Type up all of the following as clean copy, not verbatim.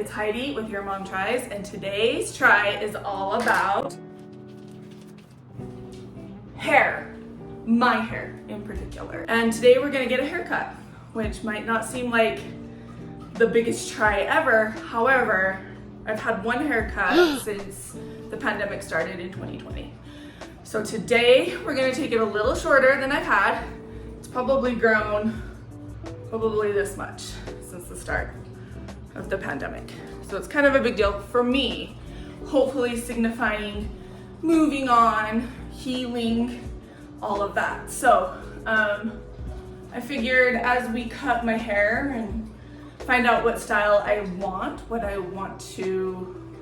it's Heidi with Your Mom Tries, and today's try is all about hair, my hair in particular. And today we're gonna get a haircut, which might not seem like the biggest try ever. However, I've had one haircut since the pandemic started in 2020. So today we're gonna take it a little shorter than I've had. It's probably grown this much since the start of the pandemic. So it's kind of a big deal for me, hopefully signifying moving on, healing, all of that. So I figured as we cut my hair and find out what style I want, what I like,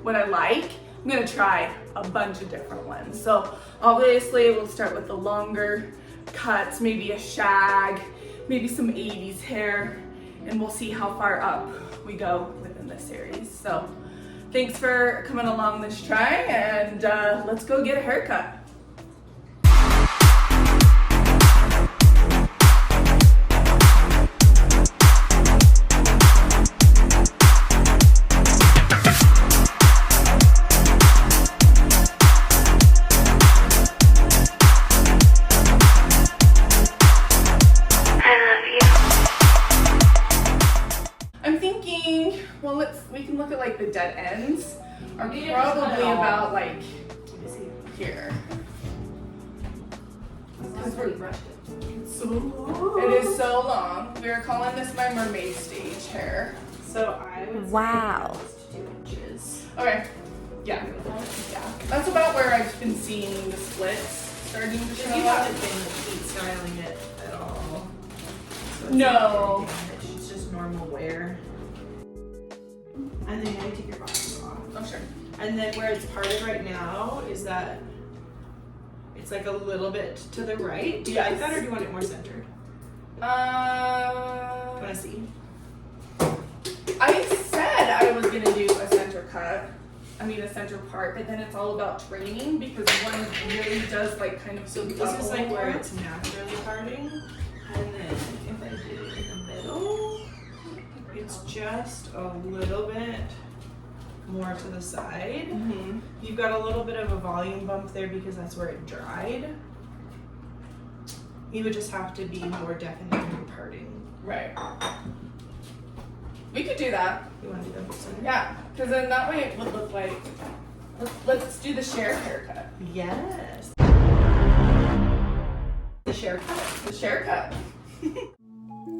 I'm gonna try a bunch of different ones. So obviously we'll start with the longer cuts, maybe a shag, maybe some 80s hair, and we'll see how far up we go within this series. So thanks for coming along this try, and let's go get a haircut. We can look at like the dead ends are probably about like here. It is so long. We are calling this my mermaid stage hair. So I would wow. say 2 inches. Okay. Yeah. That's about where I've been seeing the splits starting to show You up. haven't been heat styling it at all. So it's No. not damage, it's just normal wear. And then you gotta take your bottoms off. Oh sure. And then where it's parted right now is that it's like a little bit to the right. Do you like that, or do you want it more centered? Want to see? I said I was gonna do a center cut. I mean a center part, but then it's all about training because one really does like kind of So this is like where it's naturally parting, and then if I do it in the middle, it's just a little bit more to the side. Mm-hmm. You've got a little bit of a volume bump there because that's where it dried. You would just have to be more definite in parting. Right. We could do that. You want to do that center? Yeah, because then that way it would look like. Let's do the Cher haircut. Yes. The Cher cut. The Cher cut.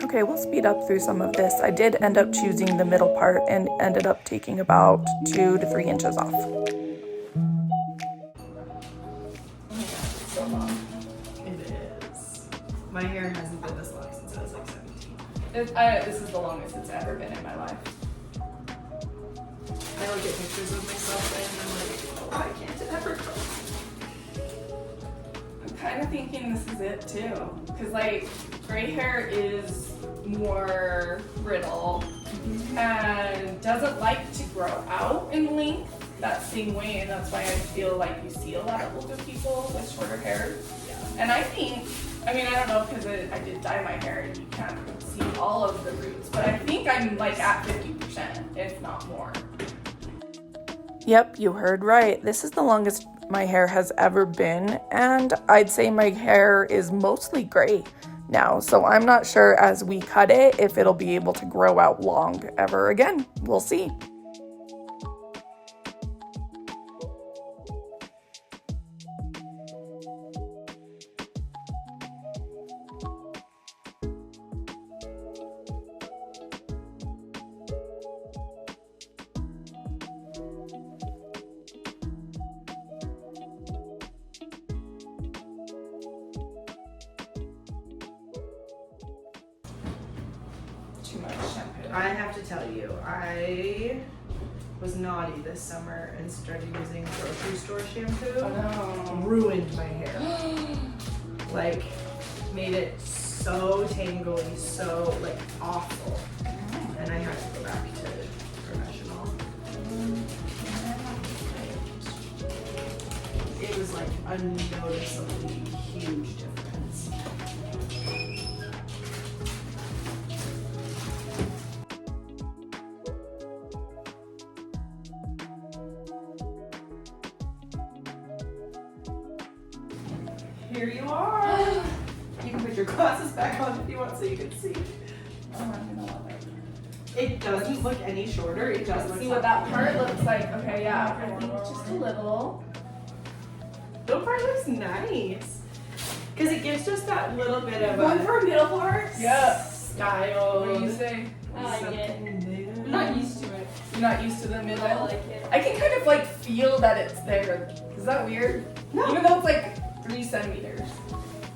Okay, we'll speed up through some of this. I did end up choosing the middle part and ended up taking about 2 to 3 inches off. Oh my god, it's so long. It is. My hair hasn't been this long since I was like 17. This is the longest it's ever been in my life. I look at pictures of myself and I'm like, oh, why can't it ever grow? I'm kind of thinking this is it too, because like gray hair is more brittle and doesn't like to grow out in length that same way, and that's why I feel like you see a lot of older people with shorter hair. Yeah. And I don't know because I did dye my hair and you can't see all of the roots, but I think I'm like at 50%, if not more. Yep, you heard right. This is the longest my hair has ever been, and I'd say my hair is mostly gray now, so I'm not sure as we cut it if it'll be able to grow out long ever again. We'll see. Too much shampoo. I have to tell you, I was naughty this summer and started using grocery store shampoo. Oh no. Ruined my hair. Like, made it so tangly, so like awful. And I had to go back to professional. It was like unnoticeably huge difference. Here you are. You can put your glasses back on if you want so you can see. Oh, I'm gonna love it. It doesn't look any shorter. It just looks See what that part looks like. Okay, yeah. I think just a little. Middle part looks nice. Because it gives just that little bit of Going a for a middle part? Yeah. style. What do you say? I like it. Something new. I'm not used to it. You're not used to the middle? I like it. I can kind of like feel that it's there. Is that weird? No. Even though it's like 3 centimeters.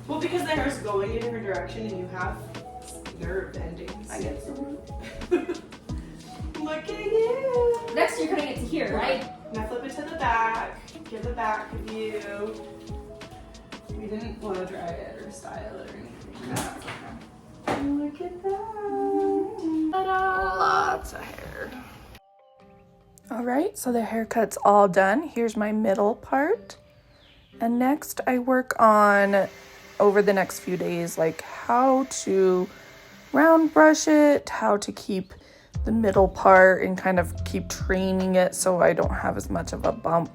Well, because the hair's going a different direction and you have nerve endings. I get some. Look at you. Next, you're cutting it to here, right? Now flip it to the back. Give the back view. We didn't blow dry it or style it or anything. Look at that. Lots of hair. All right, so the haircut's all done. Here's my middle part. And next I work on, over the next few days, like how to round brush it, how to keep the middle part and kind of keep training it so I don't have as much of a bump.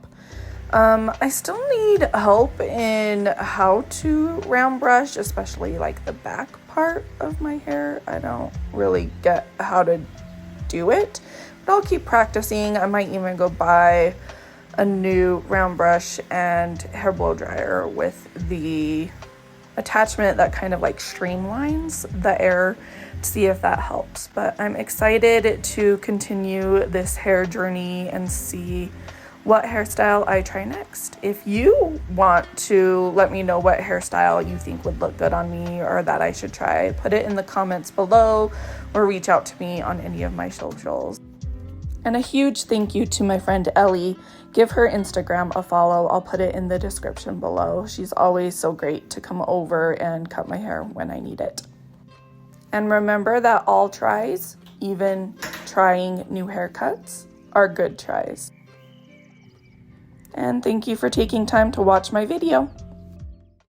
I still need help in how to round brush, especially like the back part of my hair. I don't really get how to do it, but I'll keep practicing. I might even go buy a new round brush and hair blow dryer with the attachment that kind of like streamlines the hair to see if that helps. But I'm excited to continue this hair journey and see what hairstyle I try next. If you want to let me know what hairstyle you think would look good on me or that I should try, put it in the comments below or reach out to me on any of my socials. And a huge thank you to my friend Ellie. Give her Instagram a follow. I'll put it in the description below. She's always so great to come over and cut my hair when I need it. And remember that all tries, even trying new haircuts, are good tries. And thank you for taking time to watch my video.